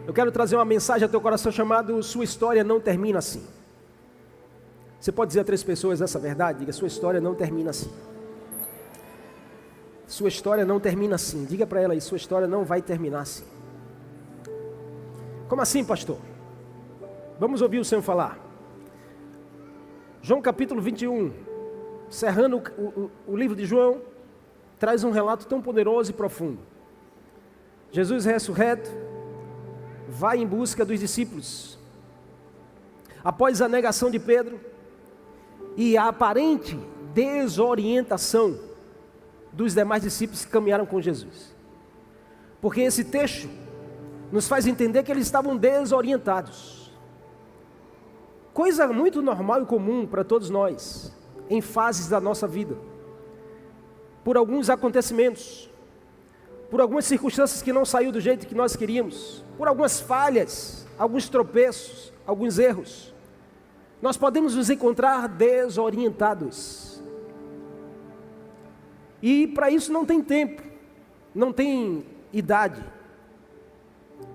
Eu quero trazer uma mensagem ao teu coração chamado Sua História Não Termina Assim. Você pode dizer a 3 pessoas essa verdade? Diga, sua história não termina assim. Sua história não termina assim. Diga para ela aí, sua história não vai terminar assim. Como assim, pastor? Vamos ouvir o Senhor falar. João capítulo 21, encerrando o livro de João, traz um relato tão poderoso e profundo. Jesus ressurreto, vai em busca dos discípulos. Após a negação de Pedro e a aparente desorientação dos demais discípulos que caminharam com Jesus. Porque esse texto nos faz entender que eles estavam desorientados. Coisa muito normal e comum para todos nós, em fases da nossa vida. Por alguns acontecimentos, por algumas circunstâncias que não saiu do jeito que nós queríamos, por algumas falhas, alguns tropeços, alguns erros, nós podemos nos encontrar desorientados. E para isso não tem tempo, não tem idade.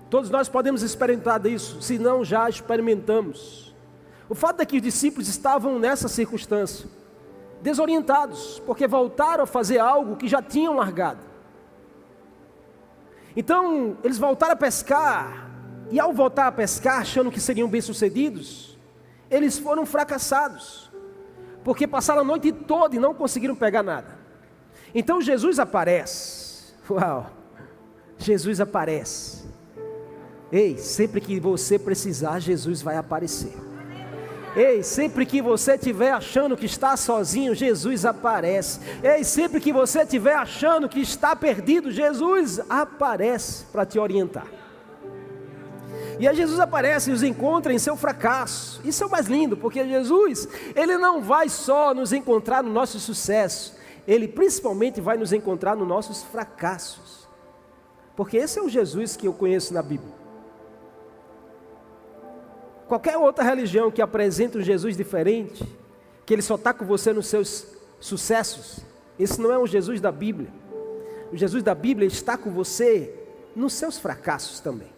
Todos nós podemos experimentar isso, se não já experimentamos. O fato é que os discípulos estavam nessa circunstância, desorientados, porque voltaram a fazer algo que já tinham largado. Então, eles voltaram a pescar, e ao voltar a pescar, achando que seriam bem-sucedidos, eles foram fracassados, porque passaram a noite toda e não conseguiram pegar nada. Então Jesus aparece. Uau! Jesus aparece. Ei, sempre que você precisar, Jesus vai aparecer. Ei, sempre que você estiver achando que está sozinho, Jesus aparece. Ei, sempre que você estiver achando que está perdido, Jesus aparece para te orientar. E aí Jesus aparece e os encontra em seu fracasso. Isso é o mais lindo, porque Jesus, Ele não vai só nos encontrar no nosso sucesso, Ele principalmente vai nos encontrar nos nossos fracassos. Porque esse é o Jesus que eu conheço na Bíblia. Qualquer outra religião que apresenta um Jesus diferente, que Ele só está com você nos seus sucessos, esse não é o Jesus da Bíblia. O Jesus da Bíblia está com você nos seus fracassos também,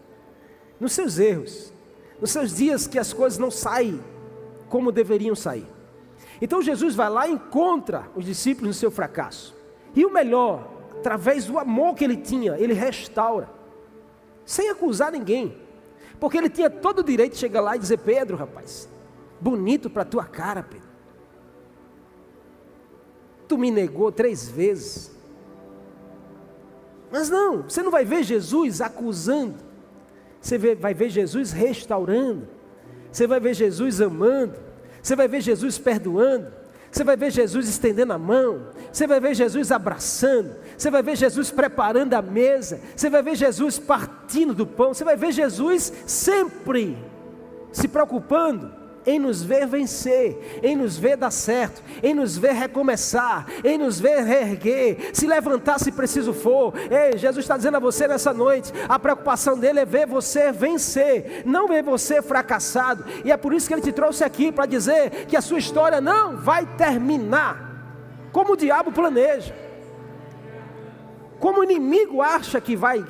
nos seus erros, nos seus dias que as coisas não saem como deveriam sair. Então Jesus vai lá e encontra os discípulos no seu fracasso. E o melhor, através do amor que Ele tinha, Ele restaura, sem acusar ninguém. Porque Ele tinha todo o direito de chegar lá e dizer: Pedro, rapaz, bonito para a tua cara, Pedro. Tu me negou 3 vezes. Mas não, você não vai ver Jesus acusando. Você vai ver Jesus restaurando. Você vai ver Jesus amando. Você vai ver Jesus perdoando. Você vai ver Jesus estendendo a mão. Você vai ver Jesus abraçando. Você vai ver Jesus preparando a mesa. Você vai ver Jesus partindo do pão. Você vai ver Jesus sempre se preocupando em nos ver vencer, em nos ver dar certo, em nos ver recomeçar, em nos ver reerguer, se levantar se preciso for. Ei, Jesus está dizendo a você nessa noite, a preocupação dele é ver você vencer, não ver você fracassado. E é por isso que Ele te trouxe aqui, para dizer que a sua história não vai terminar como o diabo planeja, como o inimigo acha que vai.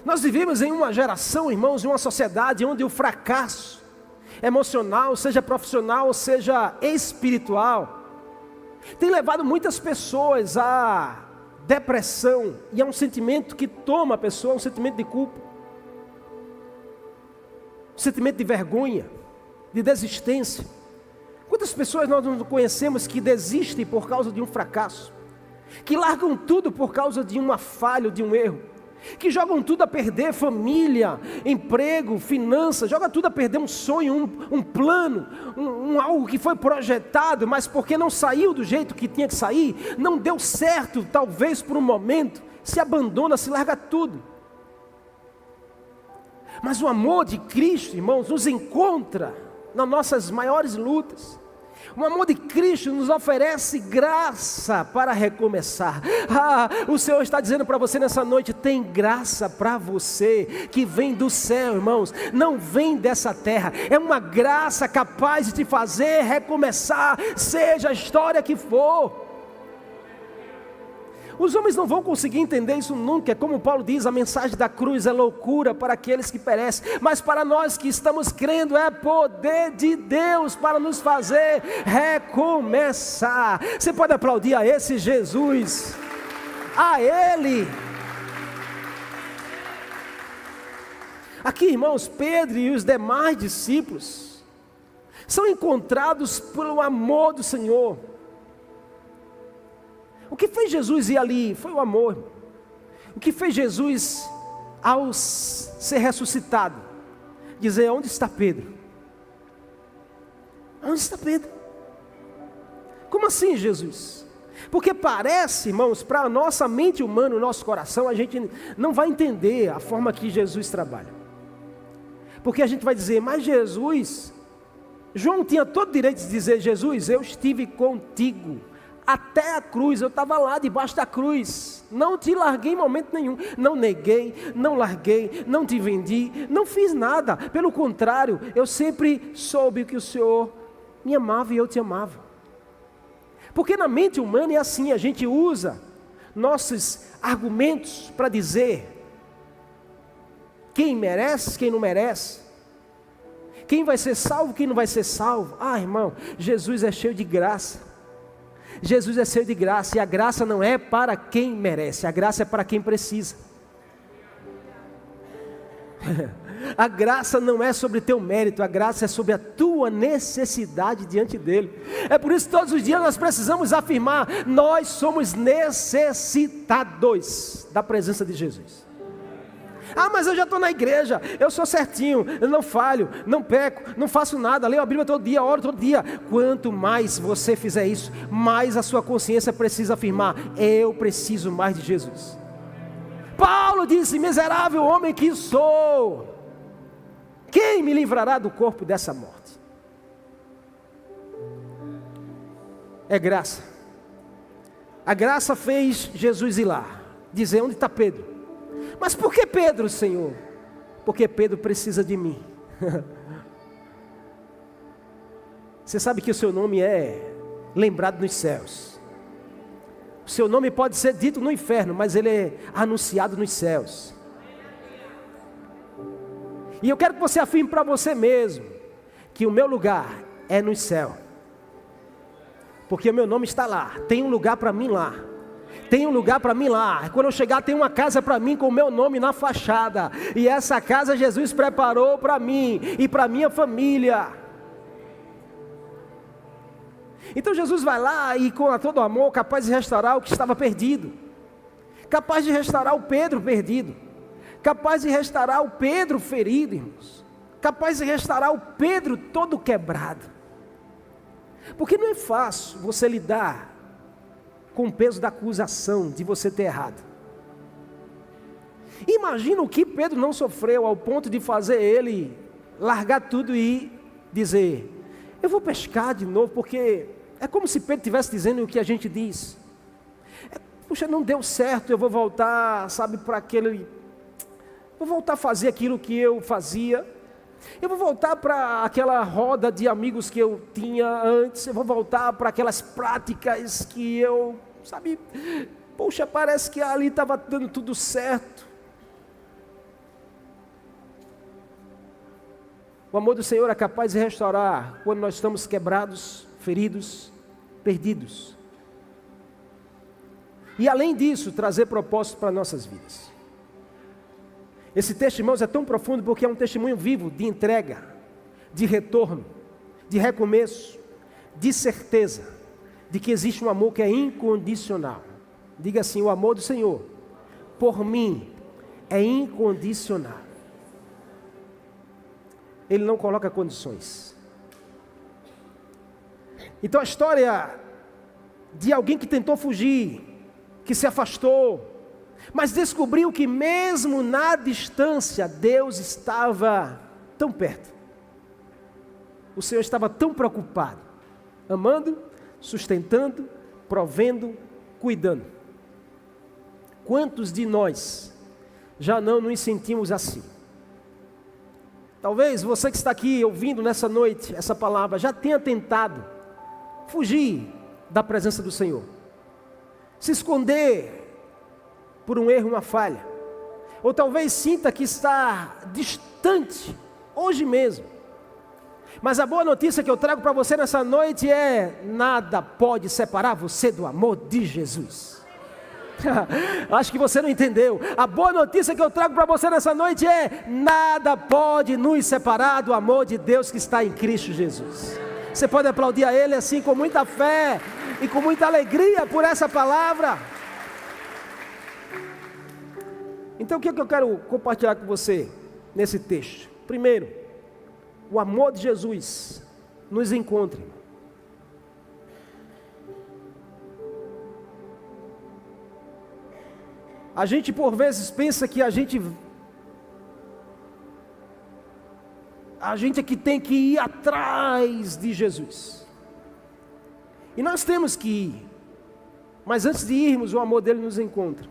Nós vivemos em uma geração, irmãos, em uma sociedade onde o fracasso emocional, seja profissional, seja espiritual, tem levado muitas pessoas à depressão, e é um sentimento que toma a pessoa, um sentimento de culpa, um sentimento de vergonha, de desistência. Quantas pessoas nós não conhecemos que desistem por causa de um fracasso, que largam tudo por causa de uma falha, de um erro, que jogam tudo a perder, família, emprego, finanças, joga tudo a perder, um sonho, um plano, algo que foi projetado, mas porque não saiu do jeito que tinha que sair, não deu certo, talvez por um momento, se abandona, se larga tudo. Mas o amor de Cristo, irmãos, nos encontra nas nossas maiores lutas. O amor de Cristo nos oferece graça para recomeçar. O Senhor está dizendo para você nessa noite: tem graça para você, que vem do céu, irmãos, não vem dessa terra. É uma graça capaz de te fazer recomeçar, seja a história que for. Os homens não vão conseguir entender isso nunca. Como Paulo diz, a mensagem da cruz é loucura para aqueles que perecem, mas para nós que estamos crendo é poder de Deus para nos fazer recomeçar. Você pode aplaudir a esse Jesus, a Ele. Aqui, irmãos, Pedro e os demais discípulos são encontrados pelo amor do Senhor. O que fez Jesus ir ali foi o amor. O que fez Jesus, ao ser ressuscitado, dizer: onde está Pedro? Onde está Pedro? Como assim, Jesus? Porque parece, irmãos, para a nossa mente humana, o nosso coração, a gente não vai entender a forma que Jesus trabalha. Porque a gente vai dizer: mas Jesus, João tinha todo o direito de dizer: Jesus, eu estive contigo até a cruz, eu estava lá debaixo da cruz, não te larguei em momento nenhum, não neguei, não larguei, não te vendi, não fiz nada, pelo contrário, eu sempre soube que o Senhor me amava e eu te amava. Porque na mente humana é assim, a gente usa nossos argumentos para dizer quem merece, quem não merece, quem vai ser salvo, quem não vai ser salvo. Ah, irmão, Jesus é cheio de graça. Jesus é cheio de graça, e a graça não é para quem merece, a graça é para quem precisa. A graça não é sobre teu mérito, a graça é sobre a tua necessidade diante dele. É por isso que todos os dias nós precisamos afirmar: nós somos necessitados da presença de Jesus. Ah, mas eu já estou na igreja, eu sou certinho, eu não falho, não peco, não faço nada, leio a Bíblia todo dia, oro todo dia. Quanto mais você fizer isso, mais a sua consciência precisa afirmar: eu preciso mais de Jesus. Paulo disse: miserável homem que sou, quem me livrará do corpo dessa morte? É graça. A graça fez Jesus ir lá, dizer: onde está Pedro? Mas por que Pedro, Senhor? Porque Pedro precisa de mim. Você sabe que o seu nome é lembrado nos céus. O seu nome pode ser dito no inferno, mas ele é anunciado nos céus. E eu quero que você afirme para você mesmo que o meu lugar é no céu. Porque o meu nome está lá, tem um lugar para mim lá. Tem um lugar para mim lá. Quando eu chegar, tem uma casa para mim com o meu nome na fachada. E essa casa Jesus preparou para mim e para minha família. Então Jesus vai lá e, com todo amor, capaz de restaurar o que estava perdido. Capaz de restaurar o Pedro perdido. Capaz de restaurar o Pedro ferido, irmãos. Capaz de restaurar o Pedro todo quebrado. Porque não é fácil você lidar com o peso da acusação de você ter errado. Imagina o que Pedro não sofreu ao ponto de fazer ele largar tudo e dizer: eu vou pescar de novo, porque é como se Pedro estivesse dizendo o que a gente diz: puxa, não deu certo, eu vou voltar, sabe, para aquele... vou voltar a fazer aquilo que eu fazia. Eu vou voltar para aquela roda de amigos que eu tinha antes. Eu vou voltar para aquelas práticas que eu, sabe, poxa, parece que ali estava dando tudo certo. O amor do Senhor é capaz de restaurar quando nós estamos quebrados, feridos, perdidos. E além disso, trazer propósito para nossas vidas. Esse texto, irmãos, é tão profundo porque é um testemunho vivo de entrega, de retorno, de recomeço, de certeza, de que existe um amor que é incondicional. Diga assim: o amor do Senhor, por mim, é incondicional. Ele não coloca condições. Então a história de alguém que tentou fugir, que se afastou, mas descobriu que mesmo na distância, Deus estava tão perto. O Senhor estava tão preocupado, amando, sustentando, provendo, cuidando. Quantos de nós já não nos sentimos assim? Talvez você que está aqui ouvindo nessa noite essa palavra já tenha tentado fugir da presença do Senhor, se esconder por um erro, uma falha. Ou talvez sinta que está distante, hoje mesmo. Mas a boa notícia que eu trago para você nessa noite é: nada pode separar você do amor de Jesus. Acho que você não entendeu. A boa notícia que eu trago para você nessa noite é: nada pode nos separar do amor de Deus que está em Cristo Jesus. Você pode aplaudir a Ele assim com muita fé e com muita alegria por essa palavra. Então o que eu quero compartilhar com você nesse texto? Primeiro, o amor de Jesus nos encontra. A gente por vezes pensa que a gente é que tem que ir atrás de Jesus. E nós temos que ir. Mas antes de irmos, o amor dele nos encontra.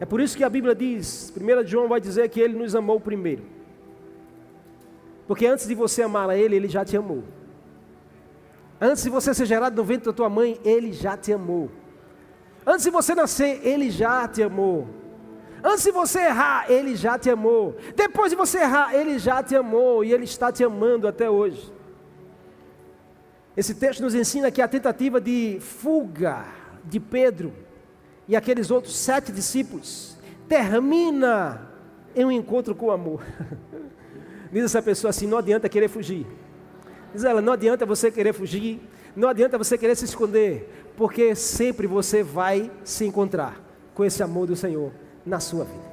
É por isso que a Bíblia diz, 1 João vai dizer que ele nos amou primeiro. Porque antes de você amar a ele, ele já te amou. Antes de você ser gerado no ventre da tua mãe, ele já te amou. Antes de você nascer, ele já te amou. Antes de você errar, ele já te amou. Depois de você errar, ele já te amou. E ele está te amando até hoje. Esse texto nos ensina que a tentativa de fuga de Pedro e aqueles outros 7 discípulos termina em um encontro com o amor. Diz essa pessoa assim: não adianta querer fugir. Diz ela: não adianta você querer fugir, não adianta você querer se esconder, porque sempre você vai se encontrar com esse amor do Senhor na sua vida.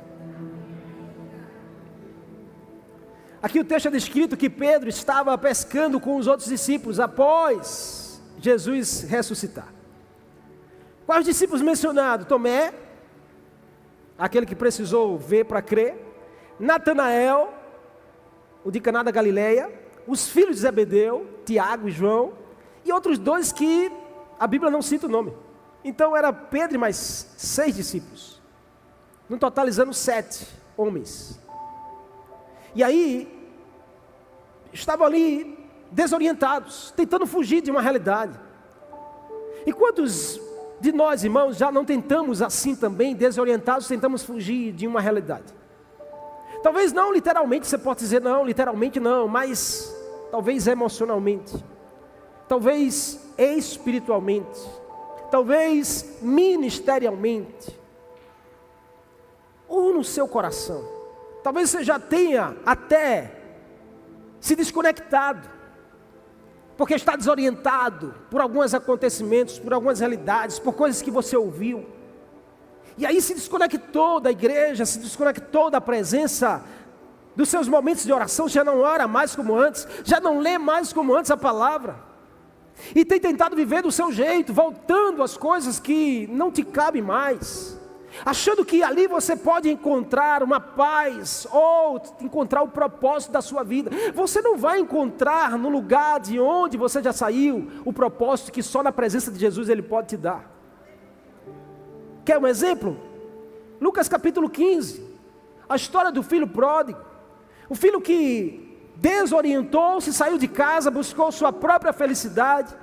Aqui o texto é descrito que Pedro estava pescando com os outros discípulos após Jesus ressuscitar. Quais discípulos mencionados? Tomé, aquele que precisou ver para crer. Natanael, o de Caná da Galileia. Os filhos de Zebedeu, Tiago e João. E outros 2 que a Bíblia não cita o nome. Então era Pedro e mais 6 discípulos. No totalizando 7 homens. E aí, estavam ali desorientados, tentando fugir de uma realidade. E quantos de nós, irmãos, já não tentamos assim também, desorientados, tentamos fugir de uma realidade? Talvez não literalmente, você pode dizer não, literalmente não, mas talvez emocionalmente, talvez espiritualmente, talvez ministerialmente, ou no seu coração. Talvez você já tenha até se desconectado, porque está desorientado por alguns acontecimentos, por algumas realidades, por coisas que você ouviu. E aí se desconectou da igreja, se desconectou da presença, dos seus momentos de oração, já não ora mais como antes, já não lê mais como antes a palavra. E tem tentado viver do seu jeito, voltando às coisas que não te cabem mais. Achando que ali você pode encontrar uma paz, ou encontrar o propósito da sua vida. Você não vai encontrar no lugar de onde você já saiu, o propósito que só na presença de Jesus Ele pode te dar. Quer um exemplo? Lucas capítulo 15, a história do filho pródigo. O filho que desorientou-se, saiu de casa, buscou sua própria felicidade.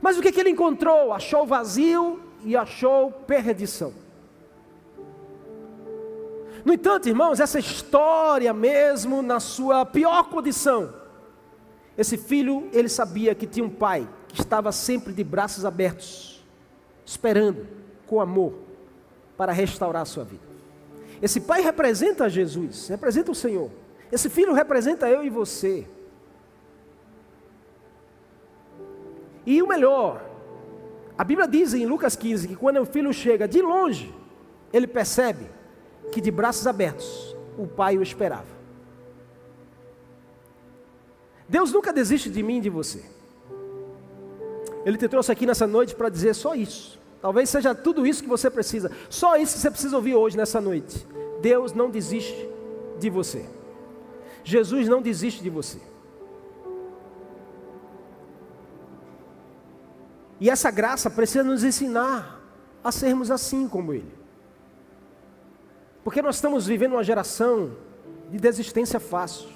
Mas o que ele encontrou? Achou vazio e achou perdição. No entanto, irmãos, essa história mesmo, na sua pior condição, esse filho, ele sabia que tinha um pai que estava sempre de braços abertos, esperando com amor para restaurar a sua vida. Esse pai representa Jesus, representa o Senhor. Esse filho representa eu e você. E o melhor, a Bíblia diz em Lucas 15 que quando o filho chega de longe, ele percebe que de braços abertos o pai o esperava. Deus nunca desiste de mim e de você. Ele te trouxe aqui nessa noite para dizer só isso. Talvez seja tudo isso que você precisa. Só isso que você precisa ouvir hoje, nessa noite. Deus não desiste de você. Jesus não desiste de você. E essa graça precisa nos ensinar a sermos assim como Ele. Porque nós estamos vivendo uma geração de desistência fácil.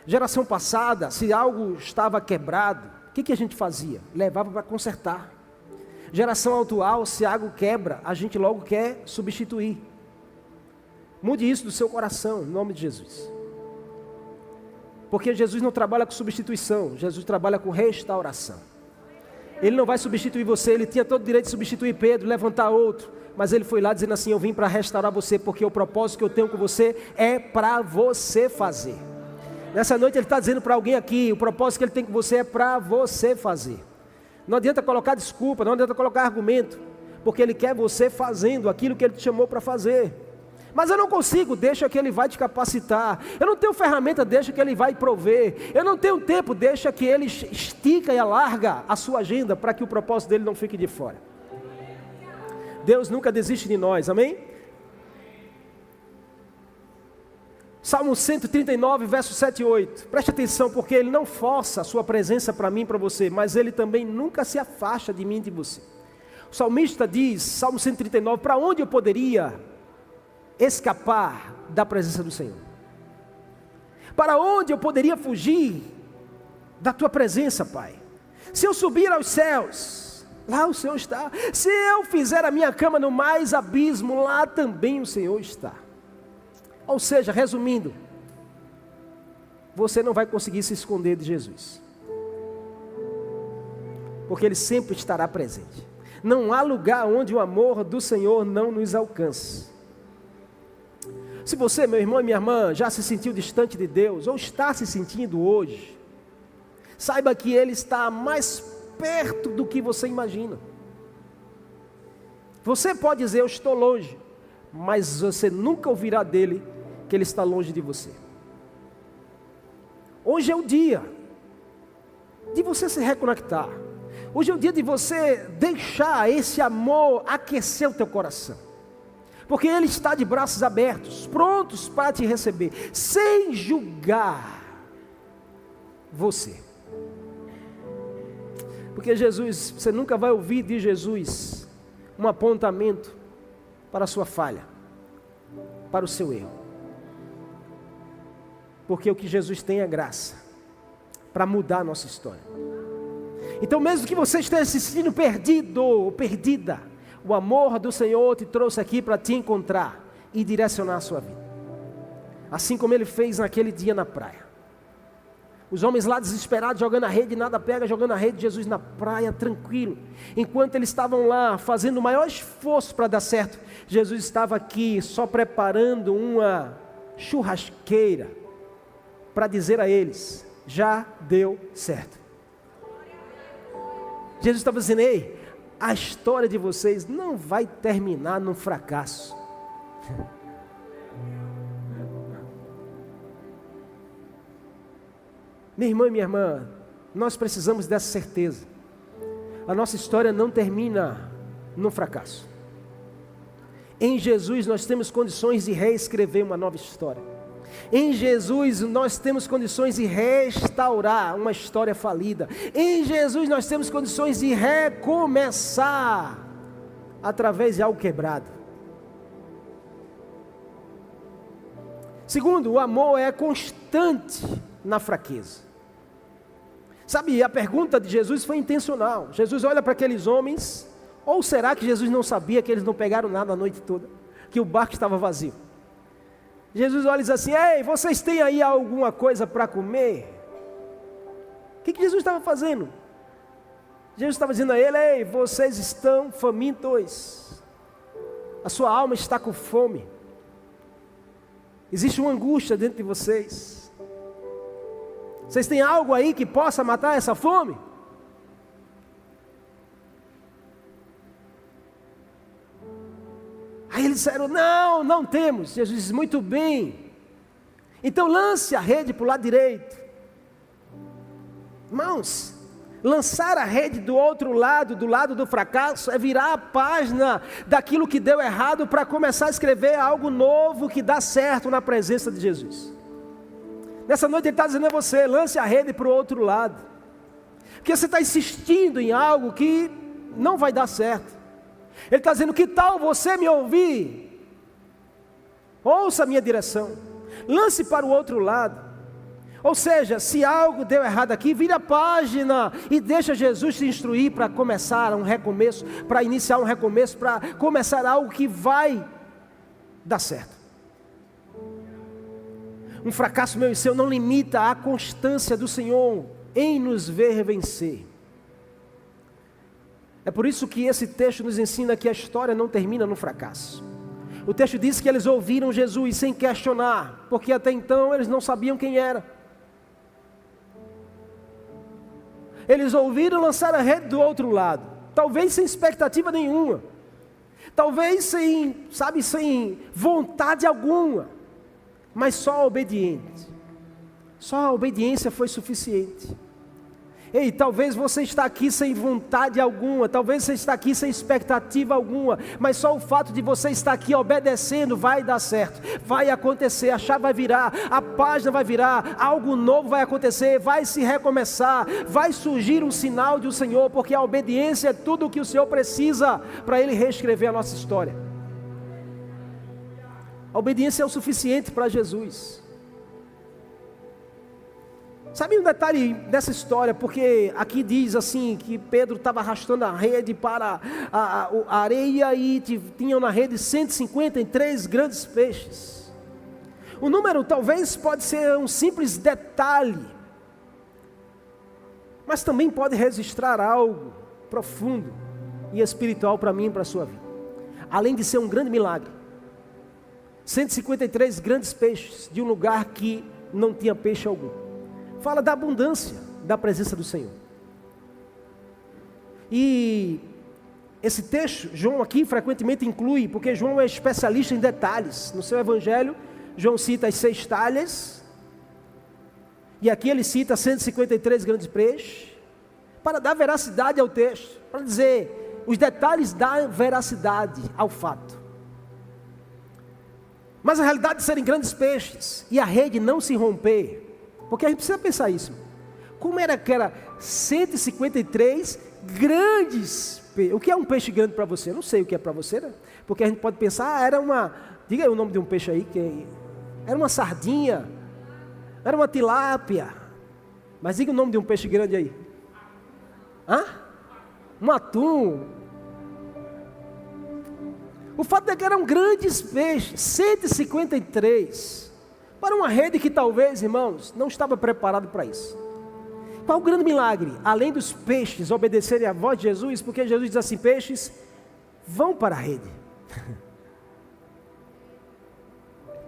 Geração passada, se algo estava quebrado, o que a gente fazia? Levava para consertar. Geração atual, se algo quebra, a gente logo quer substituir. Mude isso do seu coração, em nome de Jesus. Porque Jesus não trabalha com substituição, Jesus trabalha com restauração. Ele não vai substituir você, ele tinha todo o direito de substituir Pedro, levantar outro. Mas ele foi lá dizendo assim, eu vim para restaurar você, porque o propósito que eu tenho com você é para você fazer. Nessa noite ele está dizendo para alguém aqui, o propósito que ele tem com você é para você fazer. Não adianta colocar desculpa, não adianta colocar argumento, porque ele quer você fazendo aquilo que ele te chamou para fazer. Mas eu não consigo, deixa que ele vai te capacitar. Eu não tenho ferramenta, deixa que ele vai prover. Eu não tenho tempo, deixa que ele estica e alarga a sua agenda para que o propósito dele não fique de fora. Deus nunca desiste de nós, amém? Salmo 139, versos 7 e 8. Preste atenção, porque ele não força a sua presença para mim e para você, mas ele também nunca se afasta de mim e de você. O salmista diz, Salmo 139, para onde eu poderia escapar da presença do Senhor? Para onde eu poderia fugir da tua presença, Pai? Se eu subir aos céus, lá o Senhor está. Se eu fizer a minha cama no mais abismo, lá também o Senhor está. Ou seja, resumindo, você não vai conseguir se esconder de Jesus, porque Ele sempre estará presente. Não há lugar onde o amor do Senhor não nos alcance. Se você, meu irmão e minha irmã, já se sentiu distante de Deus, ou está se sentindo hoje, saiba que Ele está mais perto do que você imagina. Você pode dizer, eu estou longe, mas você nunca ouvirá dele que Ele está longe de você. Hoje é o dia de você se reconectar. Hoje é o dia de você deixar esse amor aquecer o teu coração. Porque Ele está de braços abertos, prontos para te receber, sem julgar você. Porque Jesus, você nunca vai ouvir de Jesus um apontamento para a sua falha, para o seu erro. Porque o que Jesus tem é graça para mudar a nossa história. Então, mesmo que você esteja se sentindo perdido ou perdida, o amor do Senhor te trouxe aqui para te encontrar e direcionar a sua vida. Assim como Ele fez naquele dia na praia. Os homens lá desesperados, jogando a rede, nada pega, jogando a rede, Jesus na praia, tranquilo. Enquanto eles estavam lá, fazendo o maior esforço para dar certo, Jesus estava aqui, só preparando uma churrasqueira, para dizer a eles, já deu certo. Jesus estava dizendo, ei, a história de vocês não vai terminar num fracasso. Minha irmã e minha irmã, nós precisamos dessa certeza. A nossa história não termina num fracasso. Em Jesus nós temos condições de reescrever uma nova história. Em Jesus nós temos condições de restaurar uma história falida. Em Jesus nós temos condições de recomeçar através de algo quebrado. Segundo, o amor é constante na fraqueza. Sabe, a pergunta de Jesus foi intencional. Jesus olha para aqueles homens, ou será que Jesus não sabia que eles não pegaram nada a noite toda? Que o barco estava vazio? Jesus olha e diz assim, ei, vocês têm aí alguma coisa para comer? O que Jesus estava fazendo? Jesus estava dizendo a ele, ei, vocês estão famintos. A sua alma está com fome. Existe uma angústia dentro de vocês. Vocês têm algo aí que possa matar essa fome? Aí eles disseram, não temos. Jesus disse, muito bem. Então lance a rede para o lado direito. Irmãos, lançar a rede do outro lado, do lado do fracasso, é virar a página daquilo que deu errado para começar a escrever algo novo que dá certo na presença de Jesus. Nessa noite Ele está dizendo a você, lance a rede para o outro lado. Porque você está insistindo em algo que não vai dar certo. Ele está dizendo, que tal você me ouvir? Ouça a minha direção. Lance para o outro lado. Ou seja, se algo deu errado aqui, vira a página e deixa Jesus te instruir para começar um recomeço, para iniciar um recomeço, para começar algo que vai dar certo. Um fracasso meu e seu não limita a constância do Senhor em nos ver vencer. É por isso que esse texto nos ensina que a história não termina no fracasso. O texto diz que eles ouviram Jesus sem questionar, porque até então eles não sabiam quem era. Eles ouviram lançar a rede do outro lado, talvez sem expectativa nenhuma, talvez sem vontade alguma, mas só obediente. Só a obediência foi suficiente. Ei, talvez você está aqui sem vontade alguma, talvez você está aqui sem expectativa alguma, mas só o fato de você estar aqui obedecendo vai dar certo, vai acontecer, a chave vai virar, a página vai virar, algo novo vai acontecer, vai se recomeçar, vai surgir um sinal do Senhor, porque a obediência é tudo o que o Senhor precisa para Ele reescrever a nossa história. A obediência é o suficiente para Jesus. Sabe um detalhe dessa história? Porque aqui diz assim, que Pedro estava arrastando a rede para a areia e tinham na rede 153 grandes peixes. O número talvez pode ser um simples detalhe, mas também pode registrar algo profundo e espiritual para mim e para a sua vida. Além de ser um grande milagre. 153 grandes peixes de um lugar que não tinha peixe algum. Fala da abundância da presença do Senhor. E esse texto, João aqui frequentemente inclui, porque João é especialista em detalhes. No seu evangelho, João cita as 6 talhas, e aqui ele cita 153 grandes peixes, para dar veracidade ao texto, para dizer, os detalhes dão veracidade ao fato. Mas a realidade de serem grandes peixes, e a rede não se romper, porque a gente precisa pensar isso. Como era que era 153 grandes peixes? O que é um peixe grande para você? Eu não sei o que é para você, né? Porque a gente pode pensar, era uma... Diga aí o nome de um peixe aí. Era uma sardinha. Era uma tilápia. Mas diga o nome de um peixe grande aí. Hã? Um atum. O fato é que eram grandes peixes. 153. Para uma rede que talvez, irmãos, não estava preparado para isso. Qual o grande milagre? Além dos peixes obedecerem à voz de Jesus, porque Jesus diz assim, peixes, vão para a rede.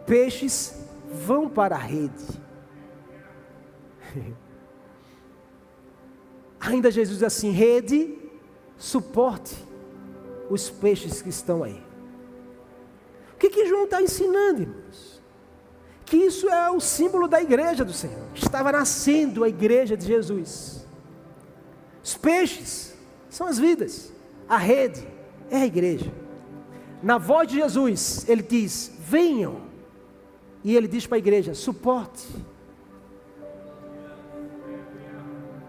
Peixes, vão para a rede. Ainda Jesus diz assim, rede, suporte os peixes que estão aí. O que João está ensinando, irmãos? Que isso é o símbolo da igreja do Senhor. Estava nascendo a igreja de Jesus. Os peixes são as vidas. A rede é a igreja. Na voz de Jesus, ele diz, venham. E ele diz para a igreja, suporte.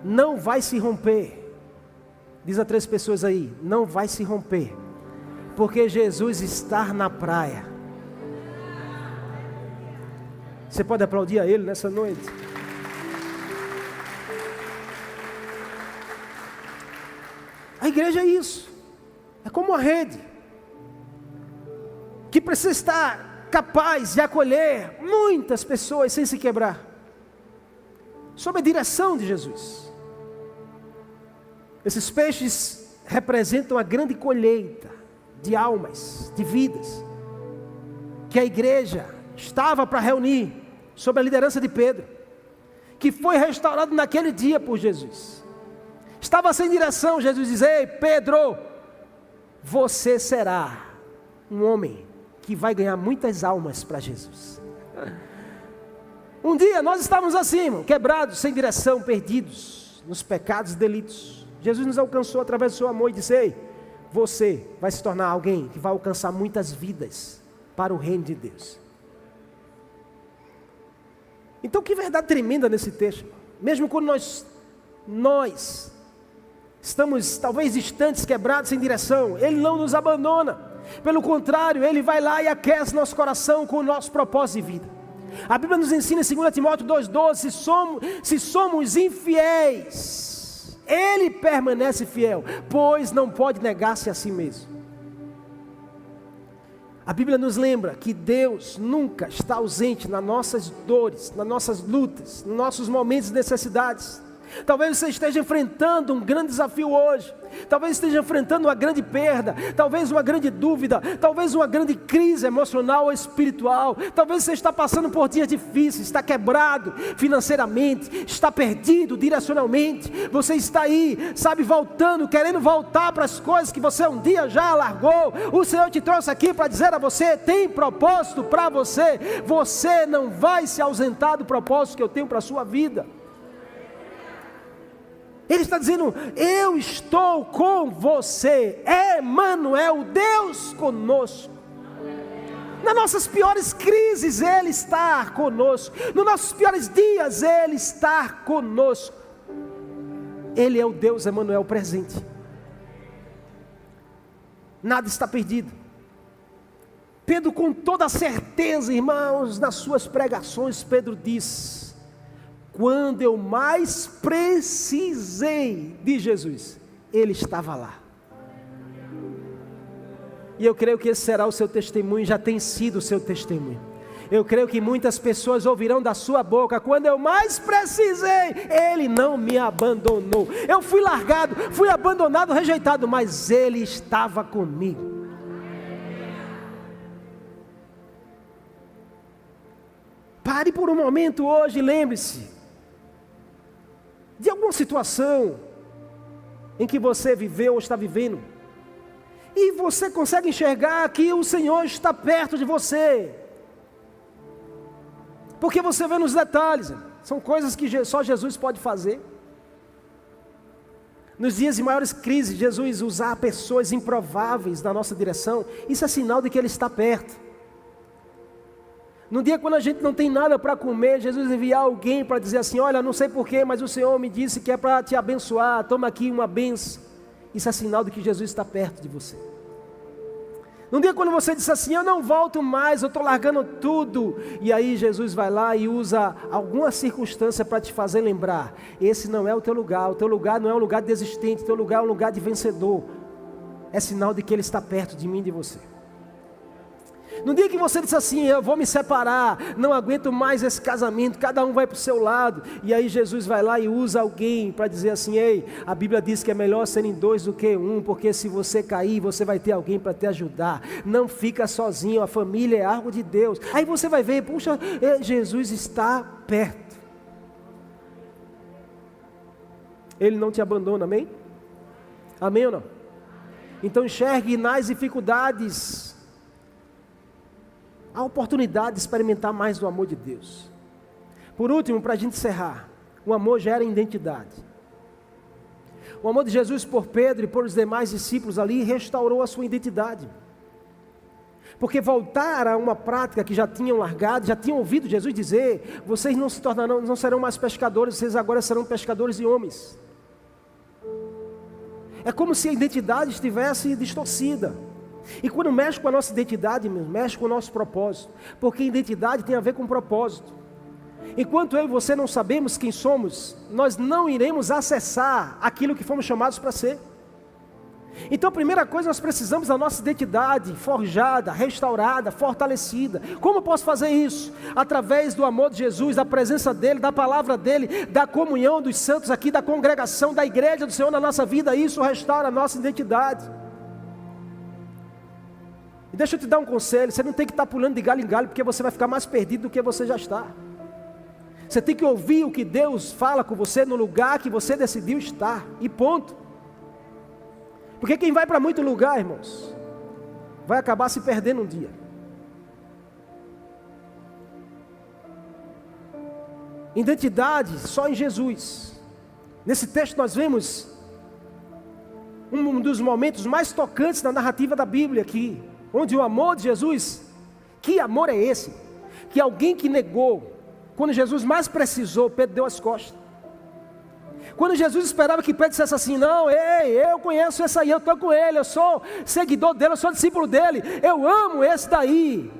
Não vai se romper. Diz a 3 pessoas aí, não vai se romper. Porque Jesus está na praia. Você pode aplaudir a Ele nessa noite? A igreja é isso. É como uma rede. Que precisa estar capaz de acolher muitas pessoas sem se quebrar. Sob a direção de Jesus. Esses peixes representam a grande colheita de almas, de vidas. Que a igreja estava para reunir sob a liderança de Pedro, que foi restaurado naquele dia por Jesus. Estava sem direção, Jesus diz, ei Pedro, você será um homem que vai ganhar muitas almas para Jesus. Um dia nós estávamos assim, irmão, quebrados, sem direção, perdidos nos pecados e delitos. Jesus nos alcançou através do seu amor e disse, ei, você vai se tornar alguém que vai alcançar muitas vidas para o reino de Deus. Então que verdade tremenda nesse texto. Mesmo quando nós estamos talvez distantes, quebrados, sem direção, Ele não nos abandona. Pelo contrário, Ele vai lá e aquece nosso coração com o nosso propósito de vida. A Bíblia nos ensina em 2 Timóteo 2,12, se somos infiéis, Ele permanece fiel, pois não pode negar-se a si mesmo. A Bíblia nos lembra que Deus nunca está ausente nas nossas dores, nas nossas lutas, nos nossos momentos de necessidades. Talvez você esteja enfrentando um grande desafio hoje, talvez esteja enfrentando uma grande perda, talvez uma grande dúvida, talvez uma grande crise emocional ou espiritual, talvez você está passando por dias difíceis, está quebrado financeiramente, está perdido direcionalmente, você está aí, sabe, voltando, querendo voltar para as coisas que você um dia já largou. O Senhor te trouxe aqui para dizer a você, tem propósito para você, você não vai se ausentar do propósito que eu tenho para a sua vida. Ele está dizendo, eu estou com você, Emmanuel, Deus conosco. Nas nossas piores crises Ele está conosco, nos nossos piores dias Ele está conosco. Ele é o Deus Emmanuel presente. Nada está perdido. Pedro, com toda certeza, irmãos, nas suas pregações, Pedro diz: quando eu mais precisei de Jesus, Ele estava lá. E eu creio que esse será o seu testemunho, já tem sido o seu testemunho. Eu creio que muitas pessoas ouvirão da sua boca: quando eu mais precisei, Ele não me abandonou. Eu fui largado, fui abandonado, rejeitado, mas Ele estava comigo. Pare por um momento hoje e lembre-se de alguma situação em que você viveu ou está vivendo, e você consegue enxergar que o Senhor está perto de você, porque você vê nos detalhes, são coisas que só Jesus pode fazer. Nos dias de maiores crises, Jesus usar pessoas improváveis na nossa direção, isso é sinal de que Ele está perto. No dia quando a gente não tem nada para comer, Jesus enviar alguém para dizer assim: olha, não sei porquê, mas o Senhor me disse que é para te abençoar, toma aqui uma bênção. Isso é sinal de que Jesus está perto de você. No dia quando você disse assim: eu não volto mais, eu estou largando tudo, e aí Jesus vai lá e usa alguma circunstância para te fazer lembrar: esse não é o teu lugar não é um lugar de desistente, o teu lugar é um lugar de vencedor. É sinal de que Ele está perto de mim e de você. No dia que você disse assim: eu vou me separar, não aguento mais esse casamento, cada um vai para o seu lado, e aí Jesus vai lá e usa alguém para dizer assim: ei, a Bíblia diz que é melhor serem dois do que um, porque se você cair, você vai ter alguém para te ajudar, não fica sozinho, a família é algo de Deus. Aí você vai ver, puxa, Jesus está perto, Ele não te abandona, amém? Amém ou não? Então enxergue nas dificuldades a oportunidade de experimentar mais do amor de Deus. Por último, para a gente encerrar, o amor gera identidade. O amor de Jesus por Pedro e por os demais discípulos ali restaurou a sua identidade. Porque voltar a uma prática que já tinham largado, já tinham ouvido Jesus dizer: vocês não se tornarão, não serão mais pescadores, vocês agora serão pescadores de homens. É como se a identidade estivesse distorcida. E quando mexe com a nossa identidade, mexe com o nosso propósito, porque identidade tem a ver com propósito. Enquanto eu e você não sabemos quem somos, nós não iremos acessar aquilo que fomos chamados para ser. Então a primeira coisa, nós precisamos da nossa identidade forjada, restaurada, fortalecida. Como eu posso fazer isso? Através do amor de Jesus, da presença dEle, da palavra dEle, da comunhão dos santos aqui, da congregação, da igreja do Senhor na nossa vida. Isso restaura a nossa identidade. E deixa eu te dar um conselho: você não tem que estar pulando de galho em galho, porque você vai ficar mais perdido do que você já está. Você tem que ouvir o que Deus fala com você no lugar que você decidiu estar, e ponto. Porque quem vai para muito lugar, irmãos, vai acabar se perdendo um dia. Identidade só em Jesus. Nesse texto nós vemos um dos momentos mais tocantes da narrativa da Bíblia aqui, onde o amor de Jesus, que amor é esse? Que alguém que negou, quando Jesus mais precisou, Pedro deu as costas. Quando Jesus esperava que Pedro dissesse assim: não, ei, eu conheço esse aí, eu estou com ele, eu sou seguidor dele, eu sou discípulo dele, eu amo esse daí.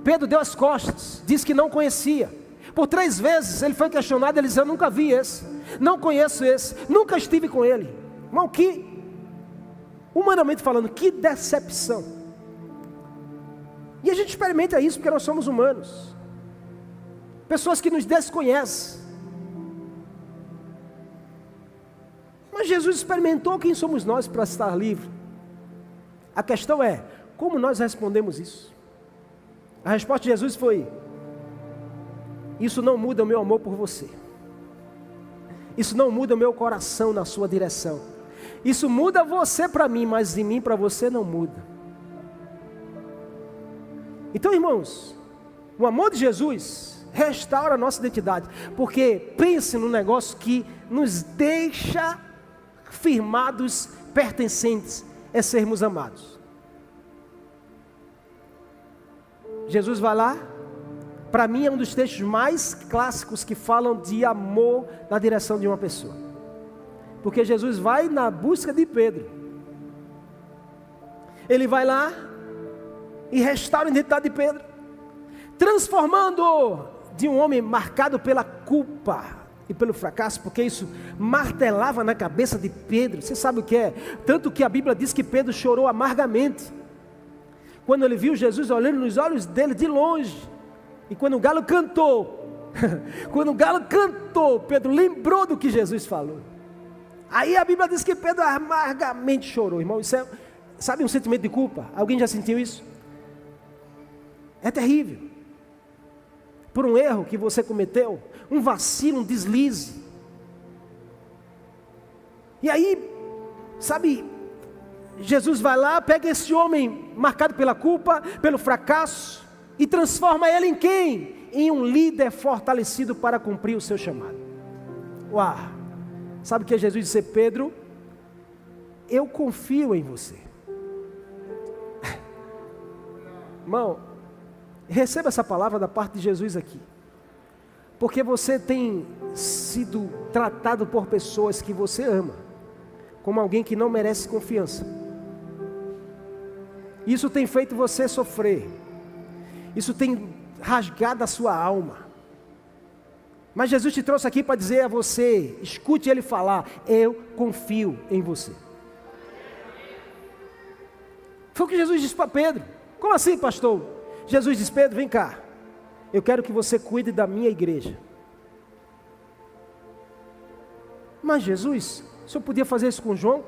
Pedro deu as costas, disse que não conhecia. Por 3 vezes ele foi questionado, ele disse: eu nunca vi esse, não conheço esse, nunca estive com ele. Irmão, humanamente falando, que decepção. E a gente experimenta isso porque nós somos humanos. Pessoas que nos desconhecem. Mas Jesus experimentou, quem somos nós para estar livre? A questão é, como nós respondemos isso? A resposta de Jesus foi: isso não muda o meu amor por você. Isso não muda o meu coração na sua direção. Isso muda você para mim, mas em mim para você não muda. Então, irmãos, o amor de Jesus restaura a nossa identidade. Porque pense no negócio que nos deixa firmados, pertencentes, é sermos amados. Jesus vai lá, para mim é um dos textos mais clássicos que falam de amor na direção de uma pessoa. Porque Jesus vai na busca de Pedro. Ele vai lá e restaura a identidade de Pedro, transformando-o de um homem marcado pela culpa e pelo fracasso, porque isso martelava na cabeça de Pedro. Você sabe o que é? Tanto que a Bíblia diz que Pedro chorou amargamente quando ele viu Jesus olhando nos olhos dele de longe. E quando o galo cantou, Pedro lembrou do que Jesus falou. Aí a Bíblia diz que Pedro amargamente chorou. Irmão, isso é, sabe, um sentimento de culpa? Alguém já sentiu isso? É terrível. Por um erro que você cometeu, um vacilo, um deslize. E aí, sabe, Jesus vai lá, pega esse homem marcado pela culpa, pelo fracasso, e transforma ele em quem? Em um líder fortalecido para cumprir o seu chamado. Uau! Sabe o que Jesus disse? Pedro, eu confio em você. Irmão, receba essa palavra da parte de Jesus aqui. Porque você tem sido tratado por pessoas que você ama como alguém que não merece confiança. Isso tem feito você sofrer. Isso tem rasgado a sua alma. Mas Jesus te trouxe aqui para dizer a você, escute ele falar: eu confio em você. Foi o que Jesus disse para Pedro. Como assim, pastor? Jesus disse: Pedro, vem cá, eu quero que você cuide da minha igreja. Mas Jesus, o senhor podia fazer isso com João?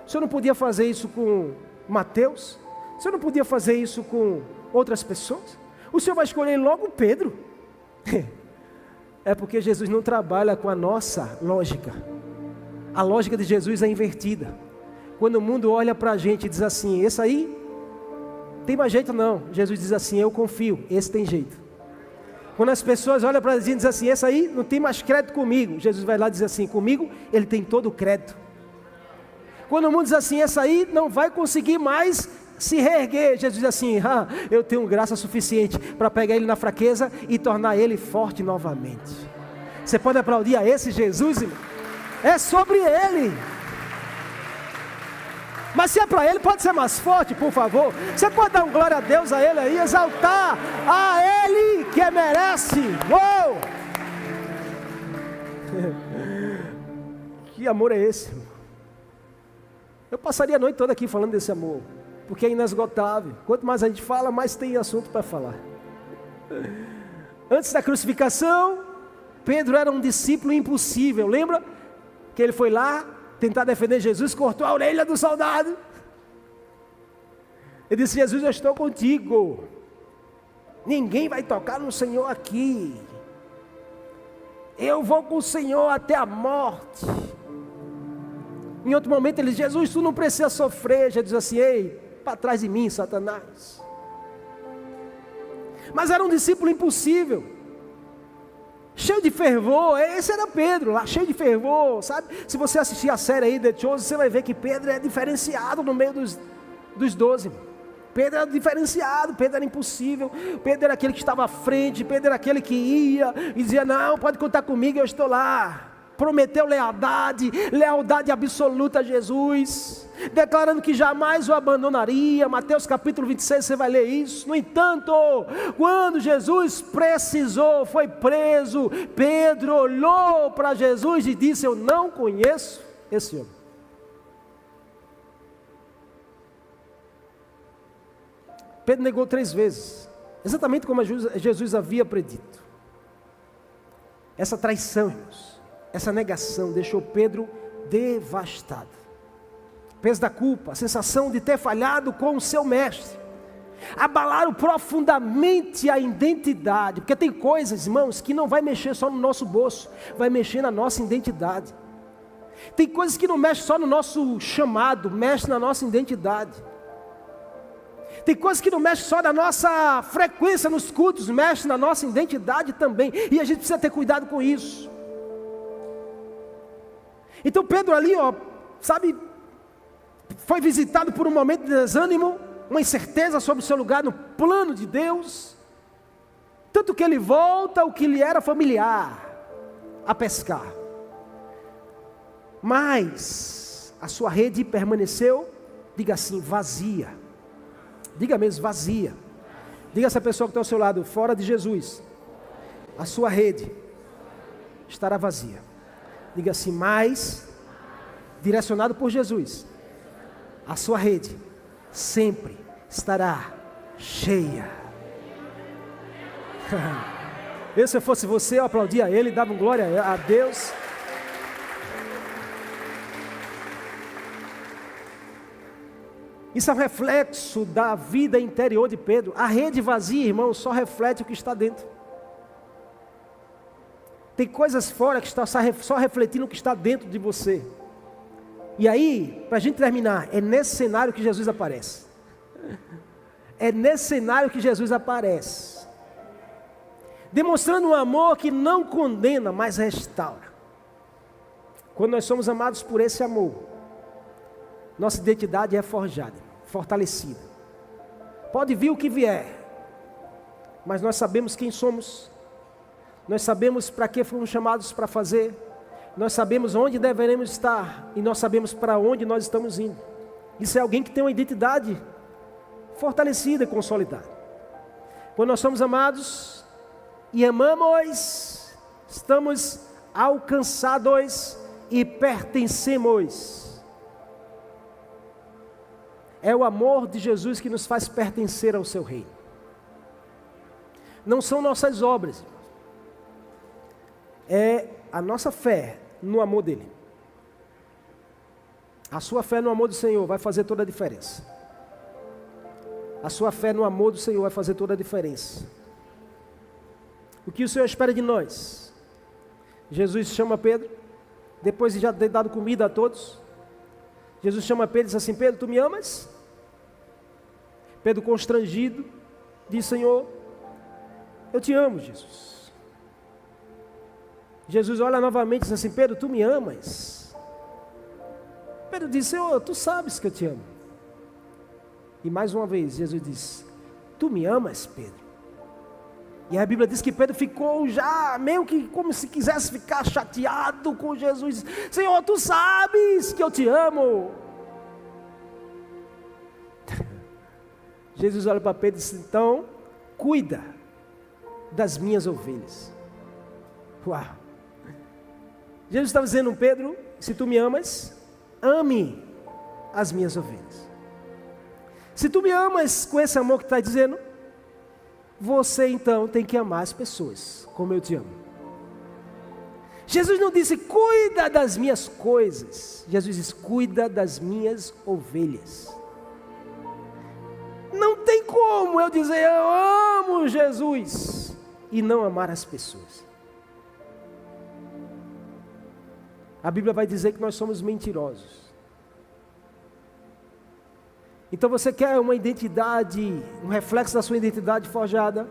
O senhor não podia fazer isso com Mateus? O senhor não podia fazer isso com outras pessoas? O senhor vai escolher logo Pedro? É porque Jesus não trabalha com a nossa lógica. A lógica de Jesus é invertida. Quando o mundo olha para a gente e diz assim: esse aí tem mais jeito não. Jesus diz assim: eu confio, esse tem jeito. Quando as pessoas olham para a gente e dizem assim: esse aí não tem mais crédito comigo, Jesus vai lá e diz assim: comigo ele tem todo o crédito. Quando o mundo diz assim: esse aí não vai conseguir mais se reerguer, Jesus diz assim: eu tenho graça suficiente para pegar ele na fraqueza e tornar ele forte novamente. Você pode aplaudir a esse Jesus, irmão? É sobre ele. Mas se é para ele, pode ser mais forte, por favor. Você pode dar um glória a Deus a ele aí, exaltar a ele que merece. Uou! Que amor é esse, irmão? Eu passaria a noite toda aqui falando desse amor, porque é inesgotável. Quanto mais a gente fala, mais tem assunto para falar. Antes da crucificação, Pedro era um discípulo impossível. Lembra que ele foi lá tentar defender Jesus, cortou a orelha do soldado. Ele disse: Jesus, eu estou contigo. Ninguém vai tocar no Senhor aqui. Eu vou com o Senhor até a morte. Em outro momento ele disse: Jesus, tu não precisa sofrer. Jesus diz assim: ei, para trás de mim, Satanás. Mas era um discípulo impossível, cheio de fervor. Esse era Pedro, lá cheio de fervor, sabe? Se você assistir a série aí, The Chosen, você vai ver que Pedro é diferenciado no meio dos 12. Pedro era diferenciado, Pedro era impossível, Pedro era aquele que estava à frente, Pedro era aquele que ia e dizia: não, pode contar comigo, eu estou lá. prometeu lealdade absoluta a Jesus, declarando que jamais o abandonaria. Mateus capítulo 26, você vai ler isso. No entanto, quando Jesus precisou, foi preso, Pedro olhou para Jesus e disse: eu não conheço esse homem. Pedro negou 3 vezes, exatamente como Jesus havia predito. Essa traição, irmãos, essa negação deixou Pedro devastado. O peso da culpa, a sensação de ter falhado com o seu mestre, abalaram profundamente a identidade. Porque tem coisas, irmãos, que não vai mexer só no nosso bolso, vai mexer na nossa identidade. Tem coisas que não mexem só no nosso chamado, mexe na nossa identidade. Tem coisas que não mexem só na nossa frequência nos cultos, mexe na nossa identidade também. E a gente precisa ter cuidado com isso. Então Pedro ali, sabe, foi visitado por um momento de desânimo, uma incerteza sobre o seu lugar no plano de Deus. Tanto que ele volta ao que lhe era familiar, a pescar. Mas a sua rede permaneceu, diga assim, vazia. Diga mesmo, vazia. Diga a essa pessoa que está ao seu lado: fora de Jesus, a sua rede estará vazia. Diga assim: mas direcionado por Jesus, a sua rede sempre estará cheia. Se eu fosse você, eu aplaudia ele, dava glória a Deus. Isso é um reflexo da vida interior de Pedro. A rede vazia, irmão, só reflete o que está dentro. Tem coisas fora que estão só refletindo o que está dentro de você. E aí, para a gente terminar, é nesse cenário que Jesus aparece. É nesse cenário que Jesus aparece, demonstrando um amor que não condena, mas restaura. Quando nós somos amados por esse amor, nossa identidade é forjada, fortalecida. Pode vir o que vier, mas nós sabemos quem somos, nós sabemos para que fomos chamados para fazer, nós sabemos onde deveremos estar e nós sabemos para onde nós estamos indo. Isso é alguém que tem uma identidade fortalecida e consolidada. Quando nós somos amados e amamos, estamos alcançados e pertencemos. É o amor de Jesus que nos faz pertencer ao seu reino. Não são nossas obras, é a nossa fé no amor dele. A sua fé no amor do Senhor vai fazer toda a diferença. A sua fé no amor do Senhor vai fazer toda a diferença. O que o Senhor espera de nós? Jesus chama Pedro, depois de já ter dado comida a todos. Jesus chama Pedro e diz assim: Pedro, tu me amas? Pedro, constrangido, diz: Senhor, eu te amo, Jesus. Jesus olha novamente e diz assim: Pedro, tu me amas? Pedro diz: Senhor, tu sabes que eu te amo. E mais uma vez Jesus diz: tu me amas, Pedro? E a Bíblia diz que Pedro ficou já meio que como se quisesse ficar chateado com Jesus. Senhor, tu sabes que eu te amo. Jesus olha para Pedro e diz: então, cuida das minhas ovelhas. Uau! Jesus estava dizendo: Pedro, se tu me amas, ame as minhas ovelhas. Se tu me amas com esse amor que está dizendo, você então tem que amar as pessoas como eu te amo. Jesus não disse: cuida das minhas coisas. Jesus diz: cuida das minhas ovelhas. Não tem como eu dizer eu amo Jesus e não amar as pessoas. A Bíblia vai dizer que nós somos mentirosos. Então você quer uma identidade, um reflexo da sua identidade forjada?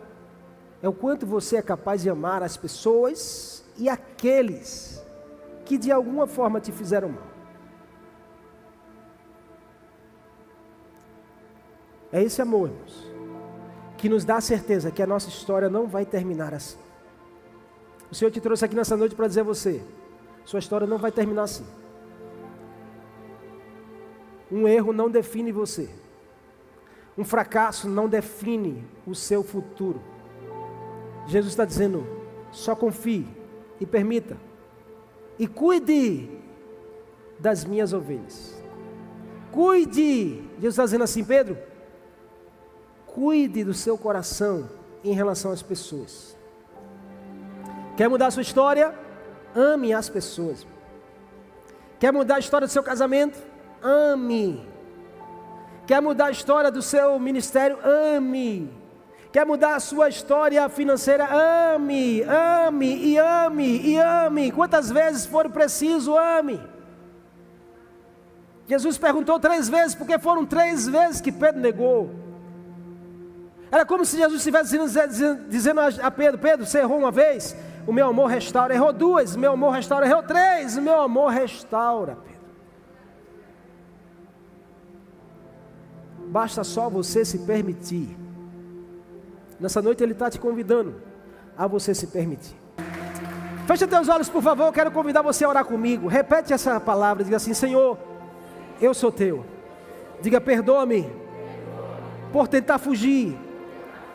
É o quanto você é capaz de amar as pessoas e aqueles que de alguma forma te fizeram mal. É esse amor, irmãos, que nos dá a certeza que a nossa história não vai terminar assim. O Senhor te trouxe aqui nessa noite para dizer a você: Sua história não vai terminar assim. Um erro não define você. Um fracasso não define o seu futuro. Jesus está dizendo, só confie e permita. E cuide das minhas ovelhas. Cuide. Jesus está dizendo assim, Pedro, cuide do seu coração em relação às pessoas. Quer mudar a sua história? Ame as pessoas. Quer mudar a história do seu casamento? Ame. Quer mudar a história do seu ministério? Ame. Quer mudar a sua história financeira? Ame, ame e ame e ame. Quantas vezes for preciso, ame. Jesus perguntou 3 vezes, porque foram 3 vezes que Pedro negou. Era como se Jesus estivesse dizendo a Pedro, Pedro, você errou uma vez, o meu amor restaura. Errou 2, o meu amor restaura. Errou 3, o meu amor restaura, Pedro. Basta só você se permitir. Nessa noite Ele está te convidando a você se permitir. Fecha teus olhos, por favor. Eu quero convidar você a orar comigo. Repete essa palavra. Diga assim, Senhor, eu sou teu. Diga, perdoa-me por tentar fugir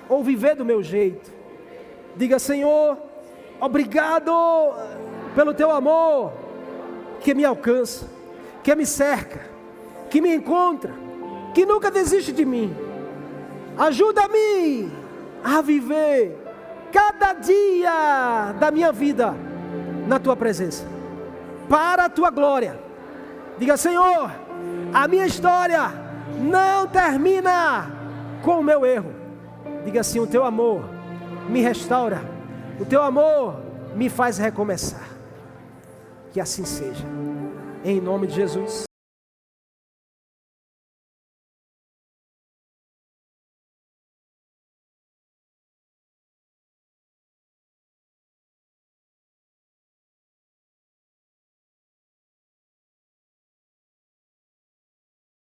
ou viver do meu jeito. Diga, Senhor, obrigado pelo teu amor que me alcança, que me cerca, que me encontra, que nunca desiste de mim. Ajuda-me a viver cada dia da minha vida na tua presença, para a tua glória. Diga, Senhor, a minha história não termina com o meu erro. Diga assim, o teu amor me restaura, o teu amor me faz recomeçar. Que assim seja, em nome de Jesus.